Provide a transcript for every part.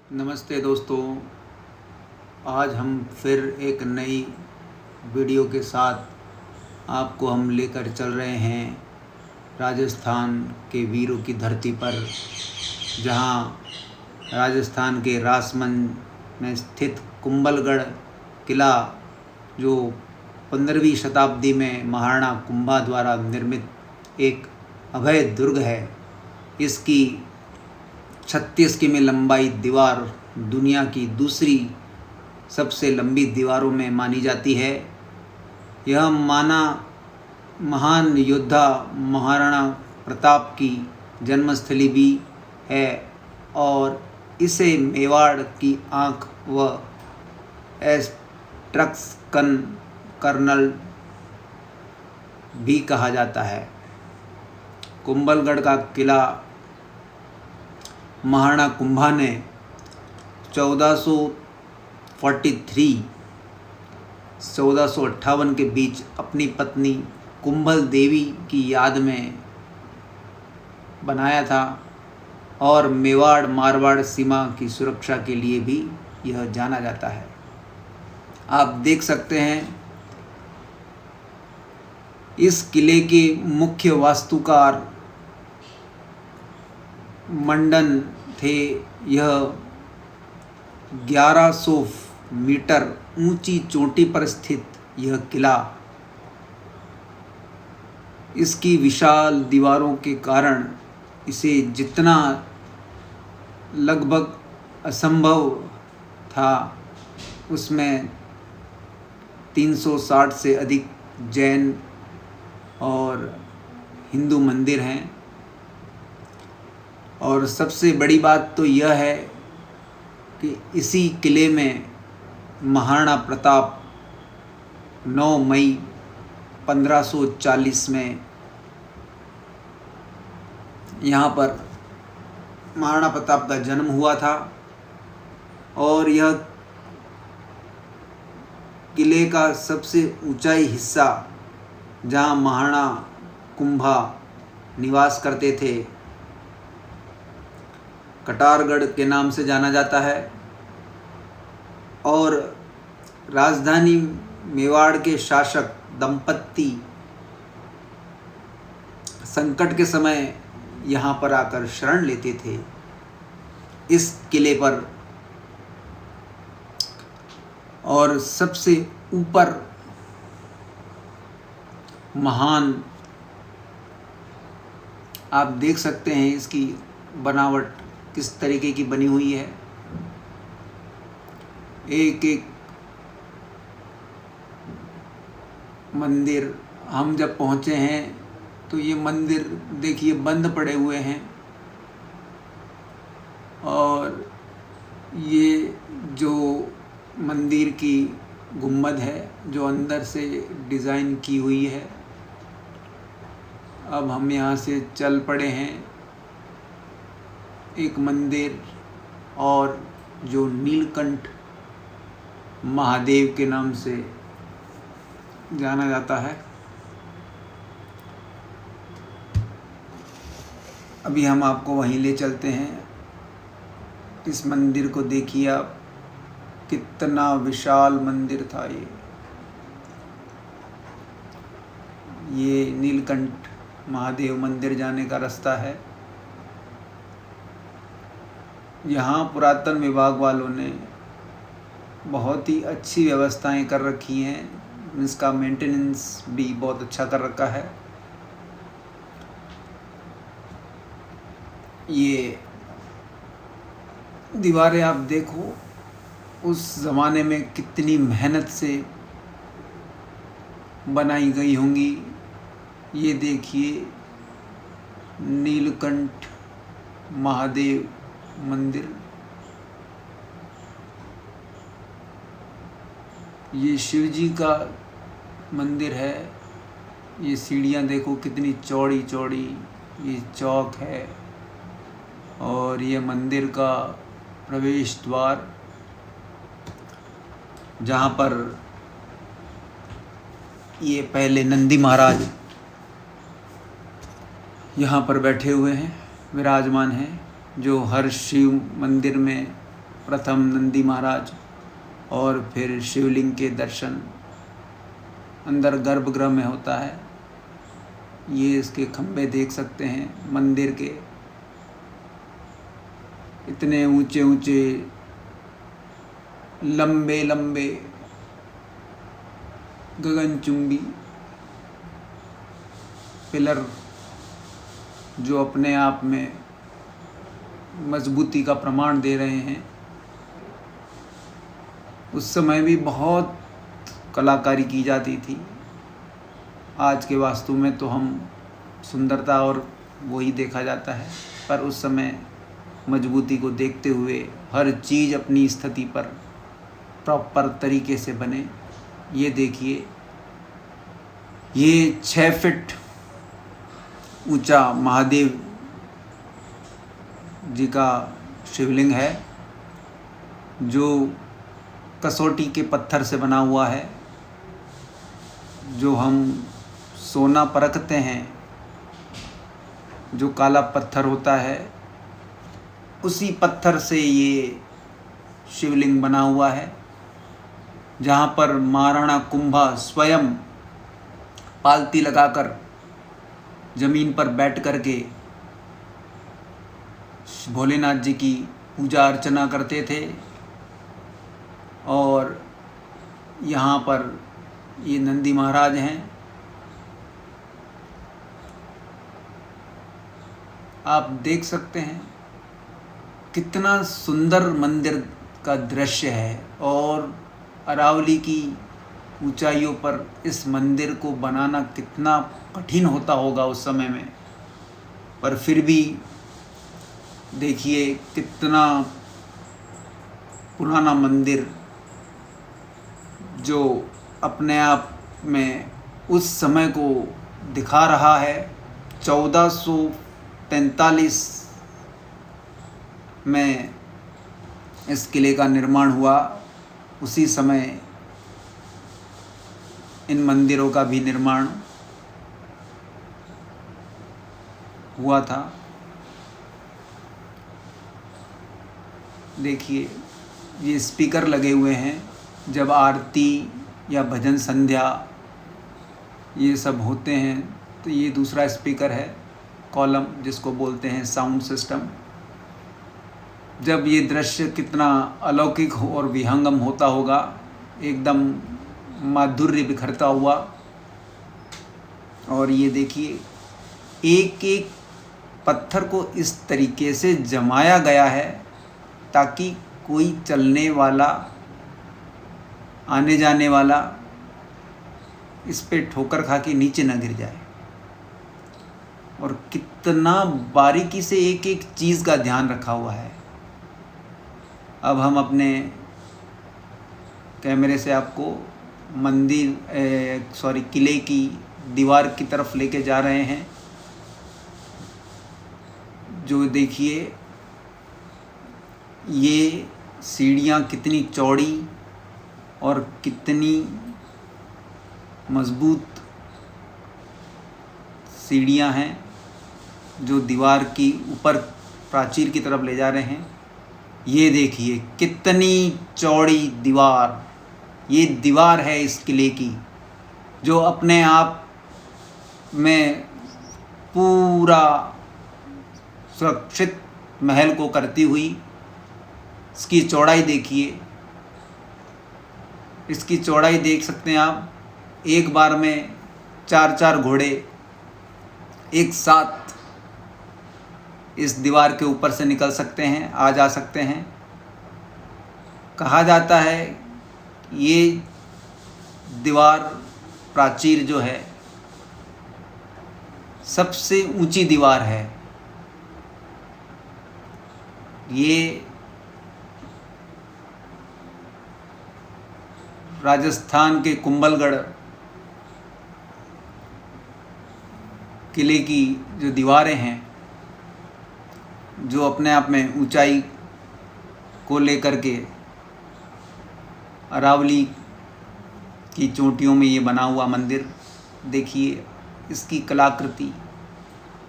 नमस्ते दोस्तों। आज हम फिर एक नई वीडियो के साथ आपको हम लेकर चल रहे हैं राजस्थान के वीरों की धरती पर, जहां राजस्थान के राजमंद में स्थित कुंभलगढ़ किला, जो 15वीं शताब्दी में महाराणा कुंभा द्वारा निर्मित एक अभय दुर्ग है। इसकी 36 किमी लंबाई दीवार दुनिया की दूसरी सबसे लंबी दीवारों में मानी जाती है। यह महान योद्धा महाराणा प्रताप की जन्मस्थली भी है और इसे मेवाड़ की आँख व एस्ट्रक्शन कर्नल भी कहा जाता है। कुंभलगढ़ का किला महाराणा कुंभा ने 1443-1458 के बीच अपनी पत्नी कुंभल देवी की याद में बनाया था और मेवाड़ मारवाड़ सीमा की सुरक्षा के लिए भी यह जाना जाता है। आप देख सकते हैं, इस किले के मुख्य वास्तुकार मंडन थे। यह 1100 मीटर ऊंची चोटी पर स्थित यह किला इसकी विशाल दीवारों के कारण इसे जितना लगभग असंभव था, उसमें 360 से अधिक जैन और हिंदू मंदिर हैं। और सबसे बड़ी बात तो यह है कि इसी किले में महाराणा प्रताप 9 मई 1540 में यहाँ पर महाराणा प्रताप का जन्म हुआ था। और यह किले का सबसे ऊंचाई हिस्सा, जहाँ महाराणा कुंभा निवास करते थे, कटारगढ़ के नाम से जाना जाता है। और राजधानी मेवाड़ के शासक दंपत्ति संकट के समय यहाँ पर आकर शरण लेते थे। इस किले पर और सबसे ऊपर महान, आप देख सकते हैं इसकी बनावट किस तरीके की बनी हुई है। एक एक मंदिर, हम जब पहुँचे हैं तो ये मंदिर देखिए बंद पड़े हुए हैं। और ये जो मंदिर की गुम्बद है, जो अंदर से डिज़ाइन की हुई है। अब हम यहाँ से चल पड़े हैं। एक मंदिर और जो नीलकंठ महादेव के नाम से जाना जाता है। अभी हम आपको वहीं ले चलते हैं। इस मंदिर को देखिए आप, कितना विशाल मंदिर था ये नीलकंठ महादेव मंदिर जाने का रास्ता है। यहाँ पुरातन विभाग वालों ने बहुत ही अच्छी व्यवस्थाएं कर रखी हैं। इसका मेंटेनेंस भी बहुत अच्छा कर रखा है। ये दीवारें आप देखो, उस ज़माने में कितनी मेहनत से बनाई गई होंगी। ये देखिए, नीलकंठ महादेव मंदिर। ये शिव जी का मंदिर है। ये सीढ़ियाँ देखो कितनी चौड़ी चौड़ी, ये चौक है। और ये मंदिर का प्रवेश द्वार, जहाँ पर ये पहले नंदी महाराज यहाँ पर बैठे हुए हैं, विराजमान हैं, जो हर शिव मंदिर में प्रथम नंदी महाराज और फिर शिवलिंग के दर्शन अंदर गर्भगृह में होता है। ये इसके खंभे देख सकते हैं मंदिर के, इतने ऊंचे ऊंचे लंबे लंबे गगनचुंबी पिलर जो अपने आप में मजबूती का प्रमाण दे रहे हैं। उस समय भी बहुत कलाकारी की जाती थी। आज के वास्तु में तो हम सुंदरता और वही देखा जाता है, पर उस समय मजबूती को देखते हुए हर चीज़ अपनी स्थिति पर प्रॉपर तरीके से बने। ये देखिए, ये 6 फीट ऊंचा महादेव जी का शिवलिंग है जो कसौटी के पत्थर से बना हुआ है। जो हम सोना परखते हैं, जो काला पत्थर होता है, उसी पत्थर से ये शिवलिंग बना हुआ है, जहाँ पर महाराणा कुंभा स्वयं पालती लगाकर जमीन पर बैठ करके भोलेनाथ जी की पूजा अर्चना करते थे। और यहाँ पर ये नंदी महाराज हैं। आप देख सकते हैं कितना सुंदर मंदिर का दृश्य है, और अरावली की ऊंचाइयों पर इस मंदिर को बनाना कितना कठिन होता होगा उस समय में, पर फिर भी देखिए कितना पुराना मंदिर जो अपने आप में उस समय को दिखा रहा है। 1443 में इस किले का निर्माण हुआ। उसी समय इन मंदिरों का भी निर्माण हुआ था। देखिए, ये स्पीकर लगे हुए हैं। जब आरती या भजन संध्या ये सब होते हैं तो ये दूसरा स्पीकर है, कॉलम, जिसको बोलते हैं साउंड सिस्टम। जब ये दृश्य कितना अलौकिक और विहंगम होता होगा, एकदम माधुर्य बिखरता हुआ। और ये देखिए, एक एक पत्थर को इस तरीके से जमाया गया है ताकि कोई चलने वाला, आने जाने वाला इस पे ठोकर खा के नीचे न गिर जाए। और कितना बारीकी से एक एक चीज़ का ध्यान रखा हुआ है। अब हम अपने कैमरे से आपको किले की दीवार की तरफ लेके जा रहे हैं। जो देखिए, ये सीढ़ियाँ कितनी चौड़ी और कितनी मजबूत सीढ़ियाँ हैं जो दीवार की ऊपर प्राचीर की तरफ ले जा रहे हैं। ये देखिए कितनी चौड़ी दीवार, ये दीवार है इस किले की, जो अपने आप में पूरा सुरक्षित महल को करती हुई। इसकी चौड़ाई देखिए, इसकी चौड़ाई देख सकते हैं आप। एक बार में 4-4 घोड़े एक साथ इस दीवार के ऊपर से निकल सकते हैं, आ जा सकते हैं। कहा जाता है ये दीवार प्राचीर जो है सबसे ऊंची दीवार है। ये राजस्थान के कुंभलगढ़ किले की जो दीवारें हैं, जो अपने आप में ऊंचाई को लेकर के अरावली की चोटियों में ये बना हुआ मंदिर। देखिए इसकी कलाकृति,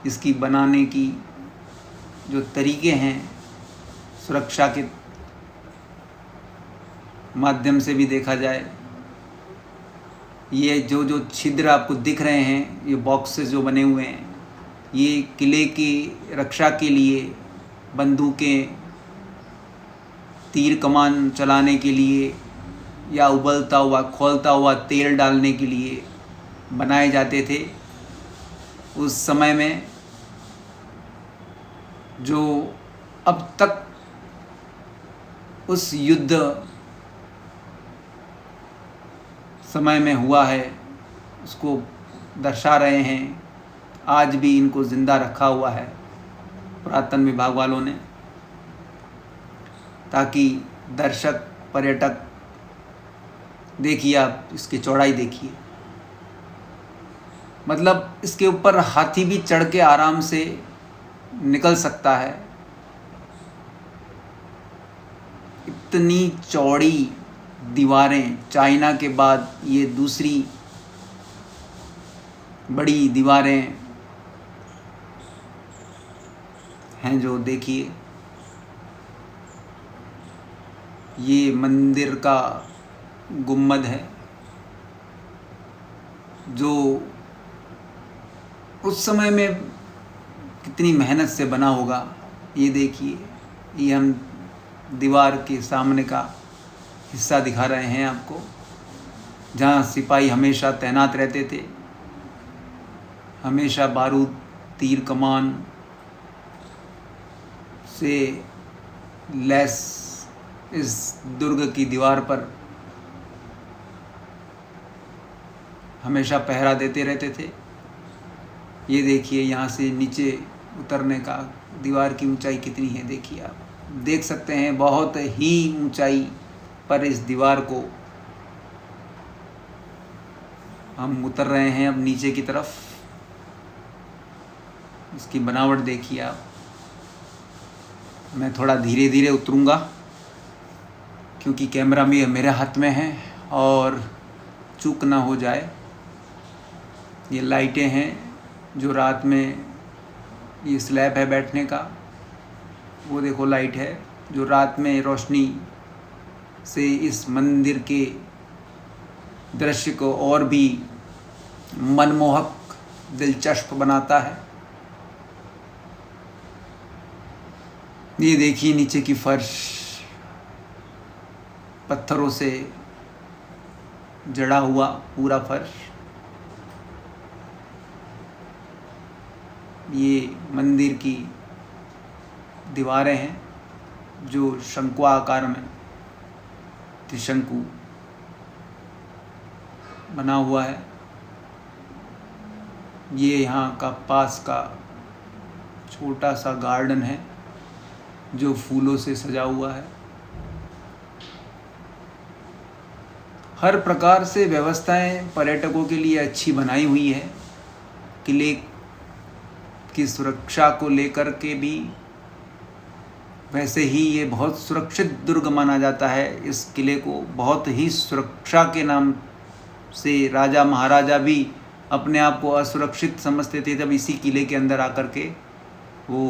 इसकी बनाने की जो तरीके हैं, सुरक्षा के माध्यम से भी देखा जाए, ये जो जो छिद्र आपको दिख रहे हैं, ये बॉक्सेस जो बने हुए हैं, ये किले की रक्षा के लिए, बंदूकें, तीर कमान चलाने के लिए या उबलता हुआ खौलता हुआ तेल डालने के लिए बनाए जाते थे। उस समय में जो अब तक उस युद्ध समय में हुआ है उसको दर्शा रहे हैं। आज भी इनको ज़िंदा रखा हुआ है पुरातन विभाग वालों ने, ताकि दर्शक पर्यटक, देखिए आप इसकी चौड़ाई देखिए, मतलब इसके ऊपर हाथी भी चढ़ के आराम से निकल सकता है। इतनी चौड़ी दीवारें, चाइना के बाद ये दूसरी बड़ी दीवारें हैं जो देखिए। ये मंदिर का गुम्बद है जो उस समय में कितनी मेहनत से बना होगा। ये देखिए, ये हम दीवार के सामने का हिस्सा दिखा रहे हैं आपको, जहाँ सिपाही हमेशा तैनात रहते थे। हमेशा बारूद, तीर कमान से लैस इस दुर्ग की दीवार पर हमेशा पहरा देते रहते थे। ये देखिए, यहाँ से नीचे उतरने का दीवार की ऊंचाई कितनी है, देखिए आप देख सकते हैं। बहुत ही ऊंचाई पर इस दीवार को हम उतर रहे हैं अब नीचे की तरफ। इसकी बनावट देखिए आप। मैं थोड़ा धीरे धीरे उतरूँगा क्योंकि कैमरा भी मेरे हाथ में है और चूक ना हो जाए। ये लाइटें हैं जो रात में, ये स्लैब है बैठने का, वो देखो लाइट है जो रात में रोशनी से इस मंदिर के दृश्य को और भी मनमोहक, दिलचस्प बनाता है। ये देखिए नीचे की फर्श पत्थरों से जड़ा हुआ पूरा फर्श। ये मंदिर की दीवारें हैं जो शंकु आकार में, त्रिशंकु बना हुआ है। ये यहाँ का पास का छोटा सा गार्डन है जो फूलों से सजा हुआ है। हर प्रकार से व्यवस्थाएं पर्यटकों के लिए अच्छी बनाई हुई है। किले की सुरक्षा को लेकर के भी वैसे ही ये बहुत सुरक्षित दुर्ग माना जाता है। इस किले को बहुत ही सुरक्षा के नाम से राजा महाराजा भी अपने आप को असुरक्षित समझते थे जब इसी किले के अंदर आकर के वो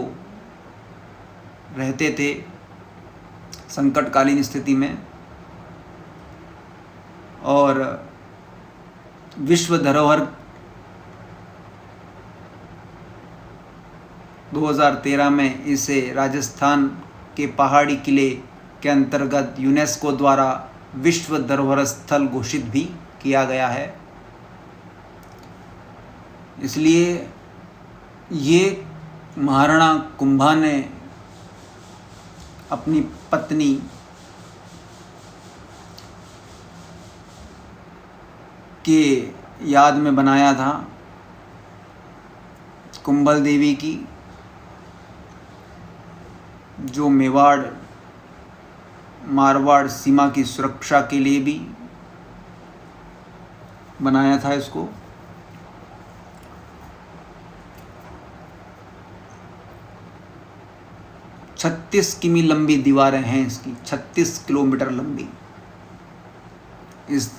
रहते थे संकटकालीन स्थिति में। और विश्व धरोहर 2013 में इसे राजस्थान के पहाड़ी किले के अंतर्गत यूनेस्को द्वारा विश्व धरोहर स्थल घोषित भी किया गया है। इसलिए ये महाराणा कुंभा ने अपनी पत्नी के याद में बनाया था। कुंभल देवी की, जो मेवाड़ मारवाड़ सीमा की सुरक्षा के लिए भी बनाया था इसको। छत्तीस किमी लंबी दीवारें हैं इसकी, 36 किलोमीटर लंबी। इस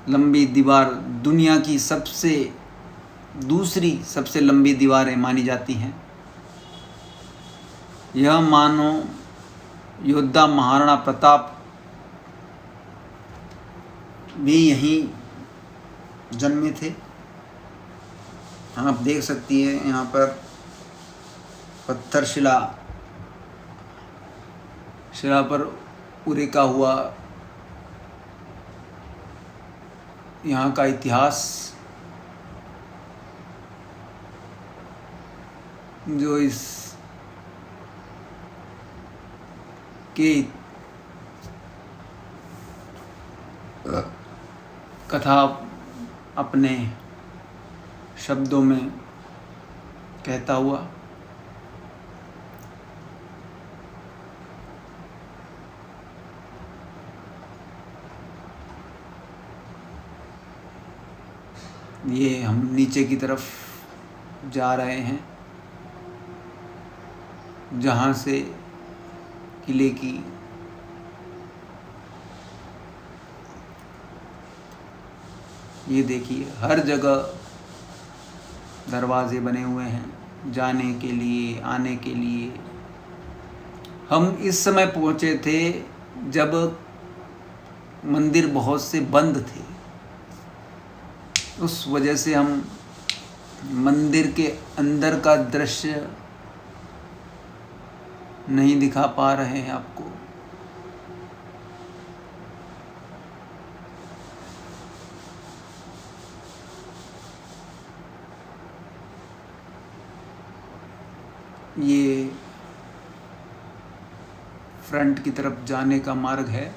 लंबी दीवार दुनिया की दूसरी सबसे लंबी दीवारें मानी जाती हैं। यह मानो योद्धा महाराणा प्रताप भी यहीं जन्मे थे। आप देख सकती हैं यहाँ पर पत्थर शिला पर उरेका हुआ यहाँ का इतिहास, जो इस के कथा अपने शब्दों में कहता हुआ ये हम नीचे की तरफ जा रहे हैं, जहाँ से किले की ये देखिए हर जगह दरवाजे बने हुए हैं जाने के लिए, आने के लिए। हम इस समय पहुँचे थे जब मंदिर बहुत से बंद थे, उस वजह से हम मंदिर के अंदर का दृश्य नहीं दिखा पा रहे हैं आपको। ये फ्रंट की तरफ जाने का मार्ग है,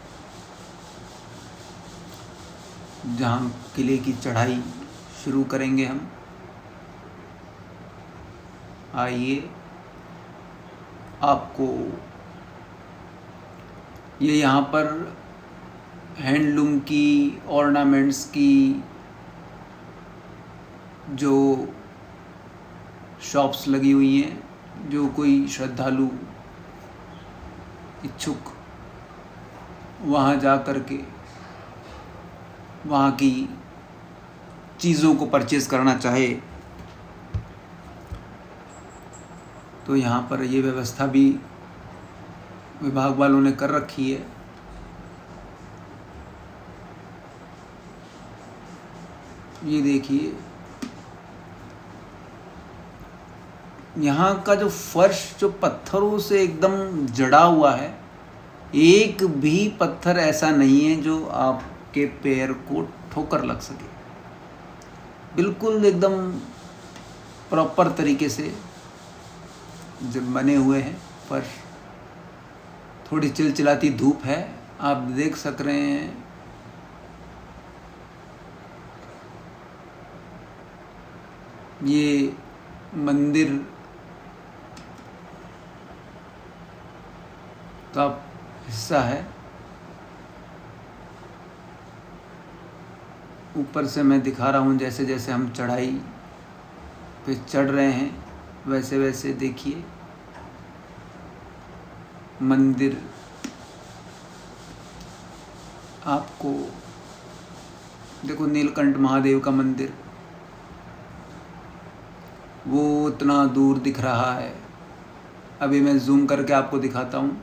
जहाँ किले की चढ़ाई शुरू करेंगे हम। आइए, आपको ये यहाँ पर हैंडलूम की, ऑर्नामेंट्स की जो शॉप्स लगी हुई हैं, जो कोई श्रद्धालु इच्छुक वहाँ जा कर के वहाँ की चीज़ों को परचेज करना चाहे तो यहाँ पर ये व्यवस्था भी विभाग वालों ने कर रखी है। ये देखिए यहाँ का जो फर्श जो पत्थरों से एकदम जड़ा हुआ है, एक भी पत्थर ऐसा नहीं है जो आपके पैर को ठोकर लग सके। बिल्कुल एकदम प्रॉपर तरीके से जब बने हुए हैं फर्श। थोड़ी चिलचिलाती धूप है, आप देख सक रहे हैं। ये मंदिर का हिस्सा है। ऊपर से मैं दिखा रहा हूँ, जैसे जैसे हम चढ़ाई पे चढ़ रहे हैं वैसे वैसे देखिए मंदिर आपको, देखो नीलकंठ महादेव का मंदिर वो उतना दूर दिख रहा है। अभी मैं जूम करके आपको दिखाता हूँ।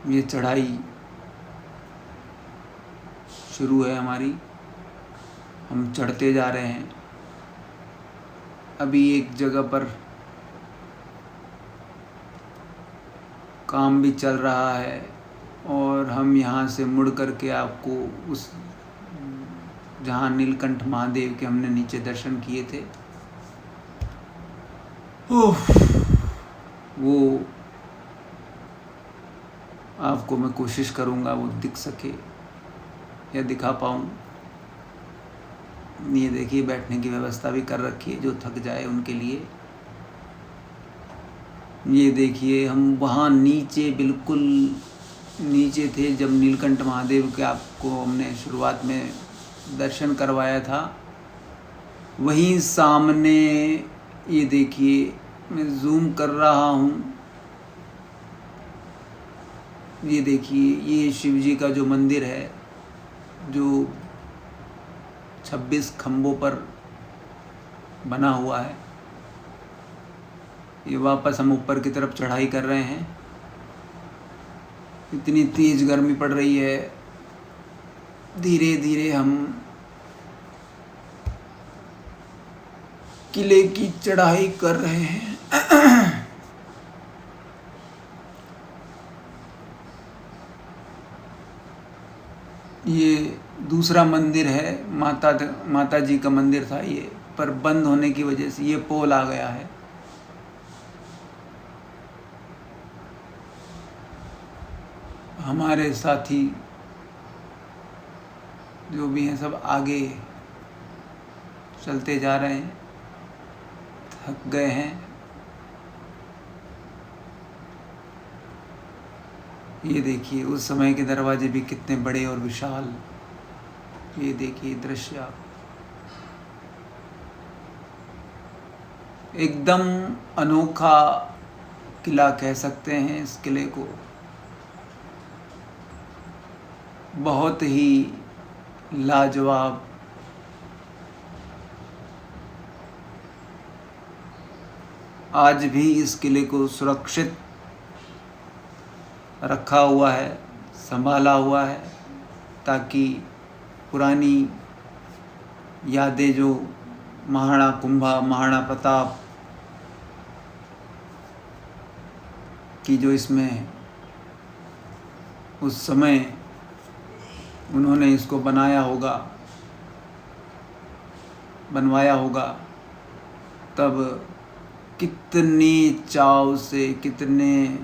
ये चढ़ाई शुरू है हमारी, हम चढ़ते जा रहे हैं। अभी एक जगह पर काम भी चल रहा है और हम यहाँ से मुड़ करके आपको उस जहाँ नीलकंठ महादेव के हमने नीचे दर्शन किए थे वो आपको मैं कोशिश करूँगा वो दिख सके या दिखा पाऊँ। ये देखिए बैठने की व्यवस्था भी कर रखी है, जो थक जाए उनके लिए। ये देखिए हम वहाँ नीचे, बिल्कुल नीचे थे जब नीलकंठ महादेव के आपको हमने शुरुआत में दर्शन करवाया था। वहीं सामने ये देखिए, मैं जूम कर रहा हूँ, ये देखिए, ये शिव जी का जो मंदिर है, जो 26 खम्भों पर बना हुआ है। ये वापस हम ऊपर की तरफ चढ़ाई कर रहे हैं। इतनी तेज गर्मी पड़ रही है, धीरे धीरे हम किले की चढ़ाई कर रहे हैं। ये दूसरा मंदिर है, माता जी का मंदिर था ये, पर बंद होने की वजह से ये पोल आ गया है। हमारे साथी जो भी हैं सब आगे चलते जा रहे हैं, थक गए हैं। ये देखिए, उस समय के दरवाजे भी कितने बड़े और विशाल। ये देखिए दृश्य आप, एकदम अनोखा किला कह सकते हैं इस किले को। बहुत ही लाजवाब, आज भी इस किले को सुरक्षित रखा हुआ है, संभाला हुआ है, ताकि पुरानी यादें जो महाराणा कुंभा, महाराणा प्रताप की जो इसमें उस समय उन्होंने इसको बनवाया होगा, तब कितनी चाव से, कितने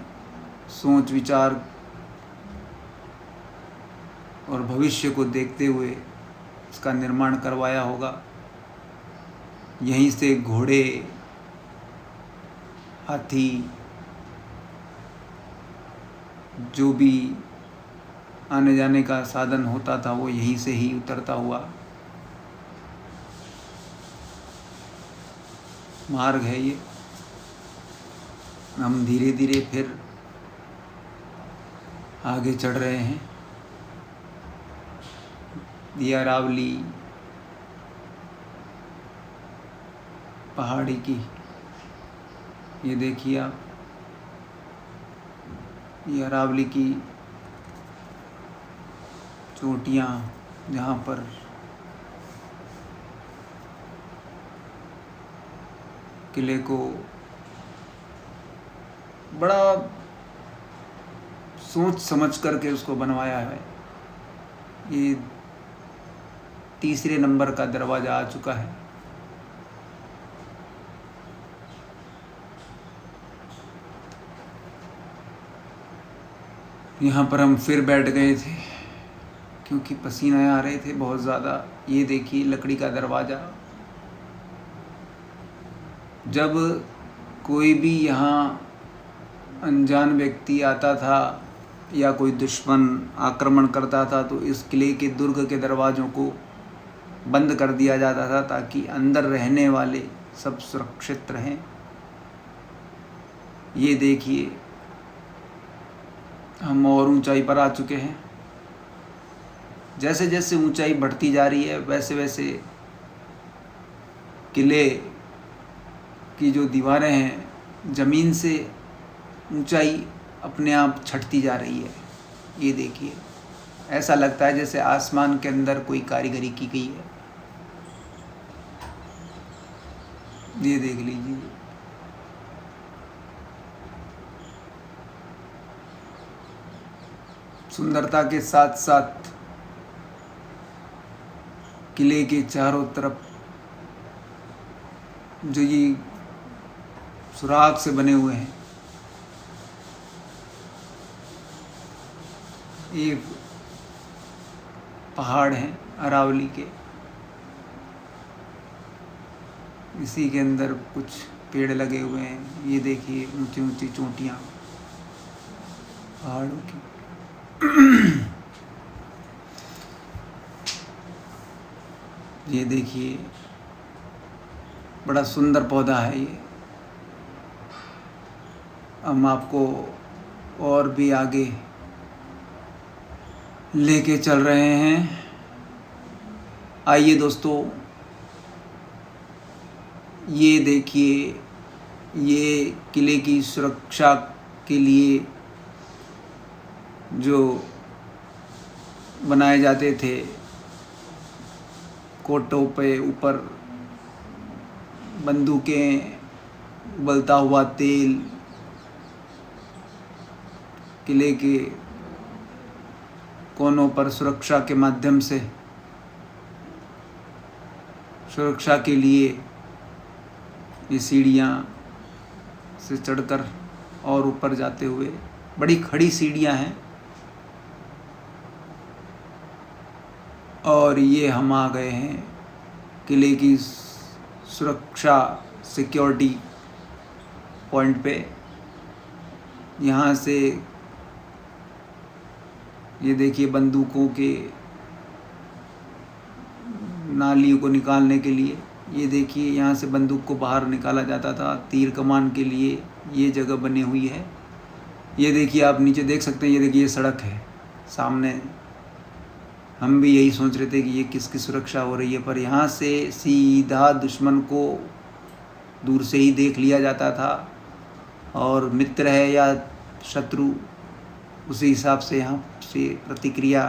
सोच विचार और भविष्य को देखते हुए इसका निर्माण करवाया होगा। यहीं से घोड़े, हाथी, जो भी आने जाने का साधन होता था वो यहीं से ही उतरता हुआ मार्ग है ये। हम धीरे धीरे फिर आगे चढ़ रहे हैं। ये अरावली पहाड़ी की, ये देखिए आप, ये अरावली की चोटियाँ, जहाँ पर किले को बड़ा सोच समझ करके उसको बनवाया है। ये तीसरे नंबर का दरवाज़ा आ चुका है। यहाँ पर हम फिर बैठ गए थे क्योंकि पसीने आ रहे थे बहुत ज़्यादा। ये देखिए लकड़ी का दरवाज़ा। जब कोई भी यहाँ अनजान व्यक्ति आता था या कोई दुश्मन आक्रमण करता था तो इस किले के दुर्ग के दरवाज़ों को बंद कर दिया जाता था, ताकि अंदर रहने वाले सब सुरक्षित रहें। ये देखिए, हम और ऊंचाई पर आ चुके हैं। जैसे जैसे ऊंचाई बढ़ती जा रही है वैसे वैसे किले की जो दीवारें हैं, ज़मीन से ऊंचाई अपने आप छटती जा रही है। ये देखिए, ऐसा लगता है जैसे आसमान के अंदर कोई कारीगरी की गई है। ये देख लीजिए, सुंदरता के साथ साथ किले के चारों तरफ जो ये सुराग से बने हुए हैं, ये पहाड़ हैं अरावली के। इसी के अंदर कुछ पेड़ लगे हुए हैं। ये देखिए ऊंची ऊंची चोटियाँ पहाड़ों की। ये देखिए, बड़ा सुंदर पौधा है ये। हम आपको और भी आगे लेके चल रहे हैं। आइए दोस्तों, ये देखिए, ये किले की सुरक्षा के लिए जो बनाए जाते थे कोटों पे ऊपर बंदूकें, उबलता हुआ तेल, किले के कोनों पर सुरक्षा के माध्यम से, सुरक्षा के लिए ये सीढ़ियाँ से चढ़कर और ऊपर जाते हुए, बड़ी खड़ी सीढ़ियाँ हैं। और ये हम आ गए हैं किले की सुरक्षा सिक्योरिटी पॉइंट पे। यहाँ से ये देखिए बंदूकों के नालियों को निकालने के लिए, ये देखिए यहाँ से बंदूक को बाहर निकाला जाता था। तीर कमान के लिए ये जगह बनी हुई है। ये देखिए, आप नीचे देख सकते हैं, ये देखिए ये सड़क है सामने। हम भी यही सोच रहे थे कि ये किसकी सुरक्षा हो रही है, पर यहाँ से सीधा दुश्मन को दूर से ही देख लिया जाता था और मित्र है या शत्रु उसी हिसाब से यहाँ से प्रतिक्रिया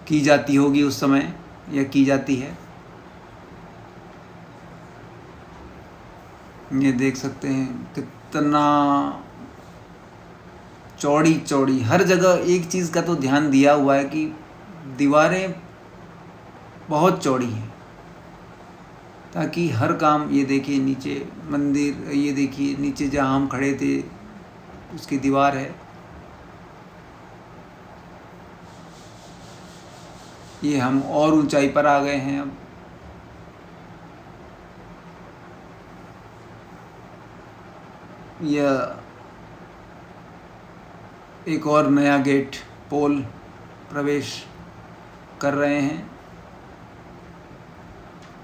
की जाती होगी उस समय, या की जाती है। ये देख सकते हैं कितना चौड़ी चौड़ी, हर जगह एक चीज़ का तो ध्यान दिया हुआ है कि दीवारें बहुत चौड़ी हैं, ताकि हर काम, ये देखिए नीचे मंदिर, ये देखिए नीचे जहाँ हम खड़े थे उसकी दीवार है। ये हम और ऊंचाई पर आ गए हैं अब। यह एक और नया गेट पोल प्रवेश कर रहे हैं।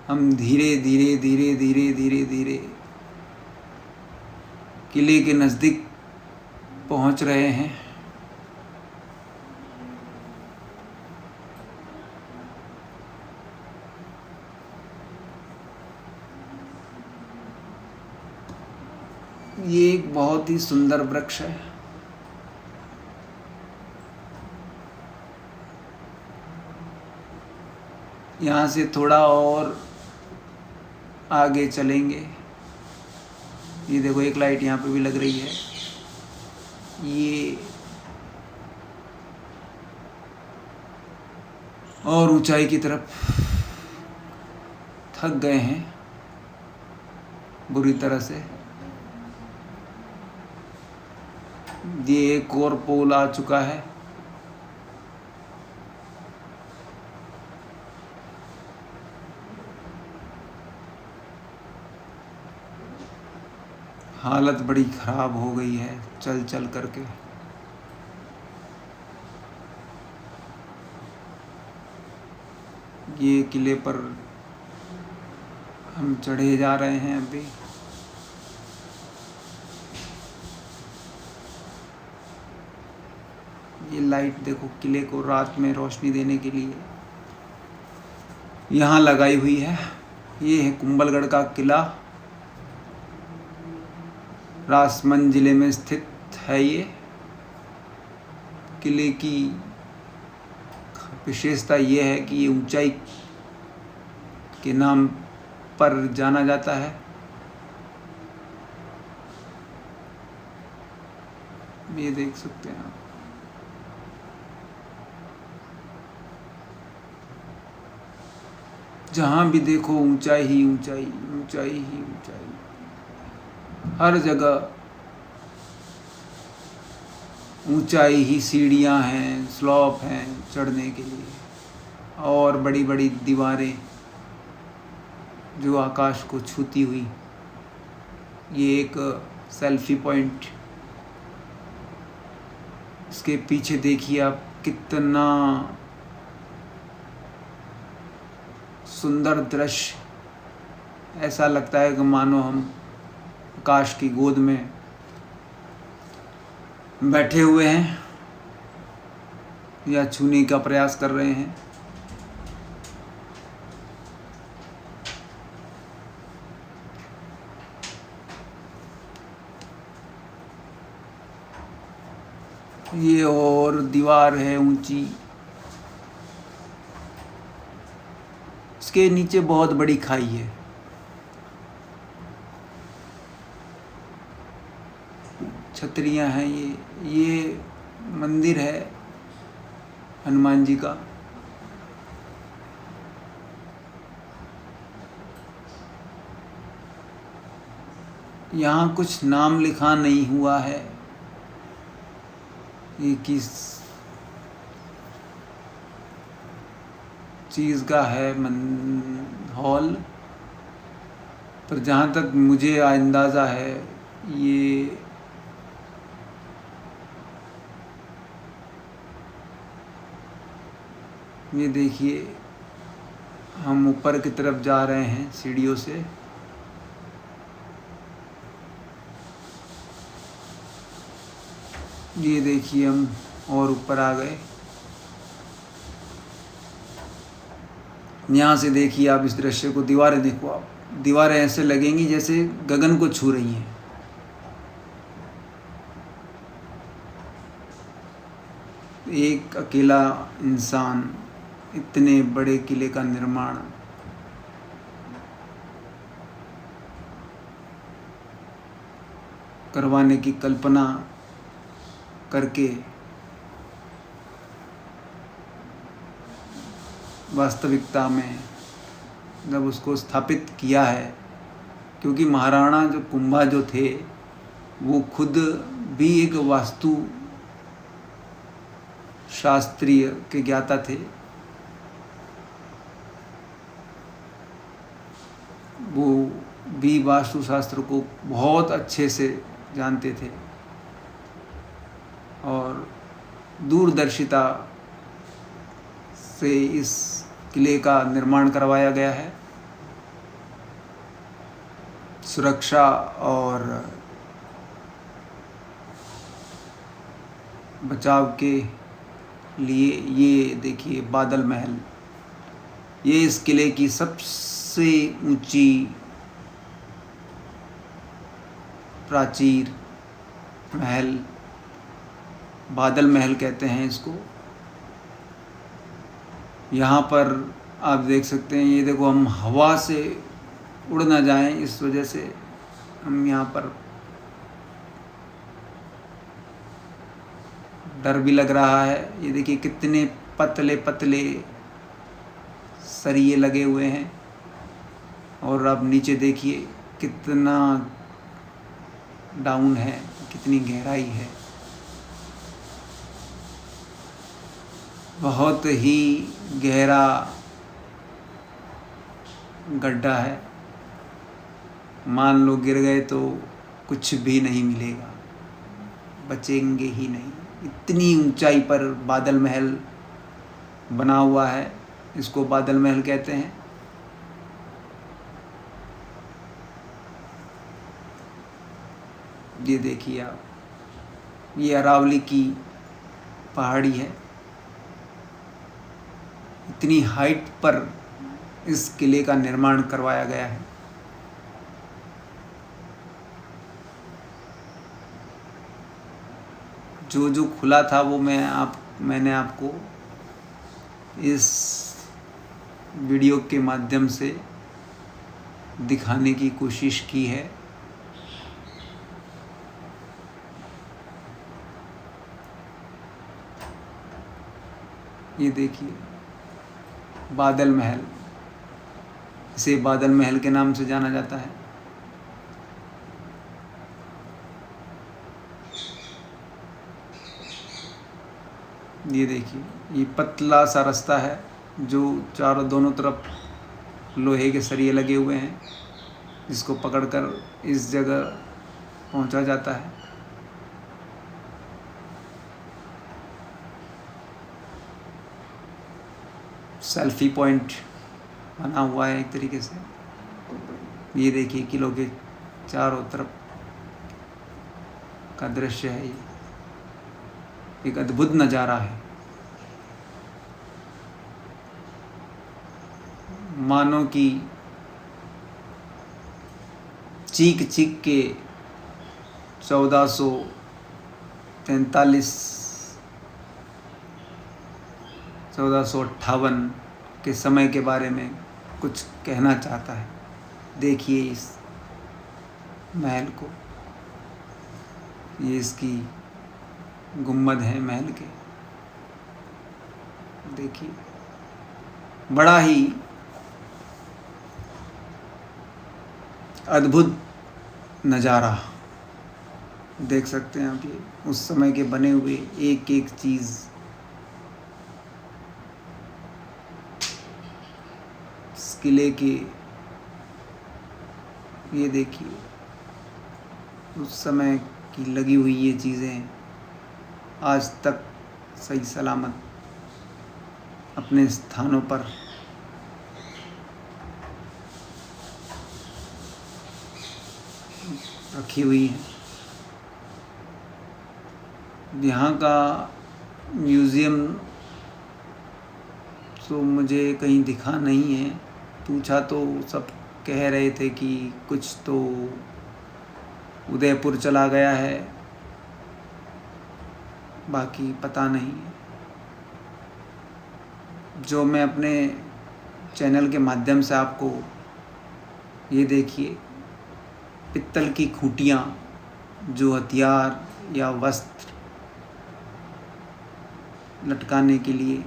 हम धीरे धीरे धीरे धीरे धीरे धीरे किले के नज़दीक पहुंच रहे हैं। ये एक बहुत ही सुंदर वृक्ष है। यहाँ से थोड़ा और आगे चलेंगे, ये देखो एक लाइट यहाँ पे भी लग रही है। ये और ऊंचाई की तरफ थक गए हैं बुरी तरह से। ये एक और पोल आ चुका है। हालत बड़ी ख़राब हो गई है चल चल करके। ये किले पर हम चढ़े जा रहे हैं अभी। ये लाइट देखो किले को रात में रोशनी देने के लिए यहाँ लगाई हुई है। ये है कुंभलगढ़ का किला, राजसमंद जिले में स्थित है। ये किले की विशेषता ये है कि ये ऊंचाई के नाम पर जाना जाता है। ये देख सकते हैं आप। जहाँ भी देखो ऊंचाई ही ऊंचाई, ऊंचाई ही ऊंचाई, हर जगह ऊंचाई ही। सीढ़ियाँ हैं, स्लॉप हैं चढ़ने के लिए, और बड़ी बड़ी दीवारें जो आकाश को छूती हुई। ये एक सेल्फी पॉइंट, इसके पीछे देखिए आप कितना सुंदर दृश्य। ऐसा लगता है कि मानो हम आकाश की गोद में बैठे हुए हैं। या छूने का प्रयास कर रहे हैं। ये और दीवार है ऊंची, इसके नीचे बहुत बड़ी खाई है। छतरियां हैं। ये मंदिर है हनुमान जी का। यहाँ कुछ नाम लिखा नहीं हुआ है। ये किस चीज़ का है हॉल, पर जहाँ तक मुझे अंदाज़ा है ये देखिए, हम ऊपर की तरफ जा रहे हैं सीढ़ियों से। ये देखिए, हम और ऊपर आ गए। यहाँ से देखिए आप इस दृश्य को, दीवारें देखो आप, दीवारें ऐसे लगेंगी जैसे गगन को छू रही हैं। एक अकेला इंसान इतने बड़े किले का निर्माण करवाने की कल्पना करके वास्तविकता में जब उसको स्थापित किया है, क्योंकि महाराणा जो कुंभा जो थे वो खुद भी एक वास्तु शास्त्रीय के ज्ञाता थे। वो भी वास्तुशास्त्र को बहुत अच्छे से जानते थे और दूरदर्शिता से इस किले का निर्माण करवाया गया है। सुरक्षा और बचाव के लिए ये देखिए बादल महल, ये इस किले की सबसे ऊंची प्राचीर महल, बादल महल कहते हैं इसको। यहाँ पर आप देख सकते हैं, ये देखो, हम हवा से उड़ ना जाएं इस वजह से हम यहाँ पर डर भी लग रहा है। ये देखिए कितने पतले पतले सरिये लगे हुए हैं और अब नीचे देखिए कितना डाउन है, कितनी गहराई है। बहुत ही गहरा गड्ढा है। मान लो गिर गए तो कुछ भी नहीं मिलेगा, बचेंगे ही नहीं। इतनी ऊंचाई पर बादल महल बना हुआ है, इसको बादल महल कहते हैं। ये देखिए आप, ये अरावली की पहाड़ी है। इतनी हाइट पर इस किले का निर्माण करवाया गया है। जो जो खुला था वो मैंने आपको इस वीडियो के माध्यम से दिखाने की कोशिश की है। ये देखिए बादल महल, इसे बादल महल के नाम से जाना जाता है। ये देखिए, ये पतला सा रास्ता है जो दोनों तरफ लोहे के सरिये लगे हुए हैं, जिसको पकड़कर इस जगह पहुंचा जाता है। सेल्फी पॉइंट बना हुआ है एक तरीके से। ये देखिए किलों के चारों तरफ का दृश्य है। ये एक अद्भुत नज़ारा है। मानो कि चीख चीख के 1443 1458 के समय के बारे में कुछ कहना चाहता है। देखिए इस महल को, ये इसकी गुम्बद है महल के। देखिए बड़ा ही अद्भुत नज़ारा देख सकते हैं आप। ये उस समय के बने हुए एक एक चीज़, इस किले की ये देखिए उस समय की लगी हुई ये चीज़ें आज तक सही सलामत अपने स्थानों पर रखी हुई हैं। यहाँ का म्यूज़ियम तो मुझे कहीं दिखा नहीं है, पूछा तो सब कह रहे थे कि कुछ तो उदयपुर चला गया है, बाकी पता नहीं। जो मैं अपने चैनल के माध्यम से आपको ये देखिए पित्तल की खूंटियाँ जो हथियार या वस्त्र लटकाने के लिए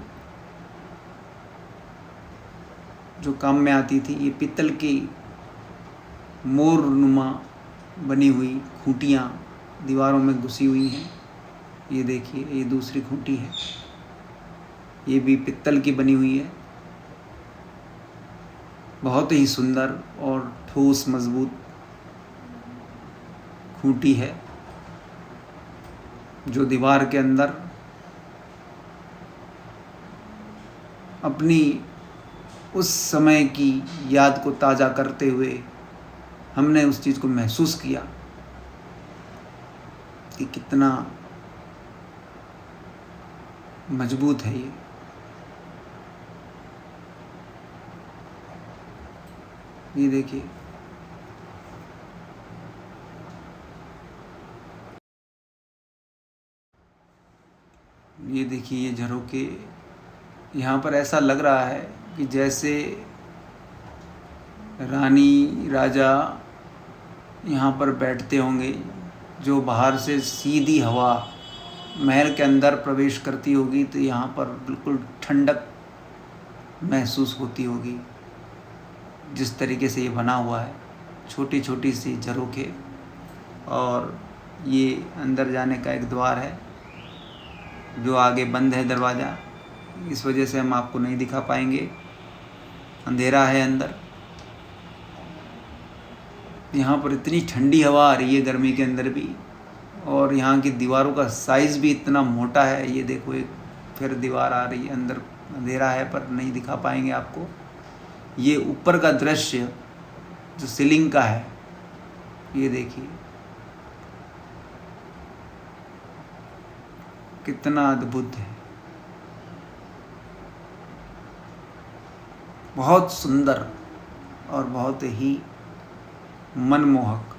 जो काम में आती थी, ये पित्तल की मोरनुमा बनी हुई खूंटियाँ दीवारों में घुसी हुई हैं। ये देखिए ये दूसरी खूंटी है, ये भी पित्तल की बनी हुई है। बहुत ही सुंदर और ठोस मजबूत खूंटी है जो दीवार के अंदर अपनी उस समय की याद को ताज़ा करते हुए हमने उस चीज़ को महसूस किया कि कितना मजबूत है ये देखिए। ये देखिए ये झरोखे, यहाँ पर ऐसा लग रहा है कि जैसे रानी राजा यहाँ पर बैठते होंगे, जो बाहर से सीधी हवा महल के अंदर प्रवेश करती होगी तो यहाँ पर बिल्कुल ठंडक महसूस होती होगी। जिस तरीके से ये बना हुआ है, छोटी छोटी सी झरोखे, और ये अंदर जाने का एक द्वार है जो आगे बंद है दरवाज़ा, इस वजह से हम आपको नहीं दिखा पाएंगे, अंधेरा है अंदर। यहाँ पर इतनी ठंडी हवा आ रही है गर्मी के अंदर भी, और यहाँ की दीवारों का साइज़ भी इतना मोटा है। ये देखो एक फिर दीवार आ रही है अंदर, अंधेरा है पर नहीं दिखा पाएंगे आपको। ये ऊपर का दृश्य जो सीलिंग का है, ये देखिए कितना अद्भुत है, बहुत सुंदर और बहुत ही मनमोहक।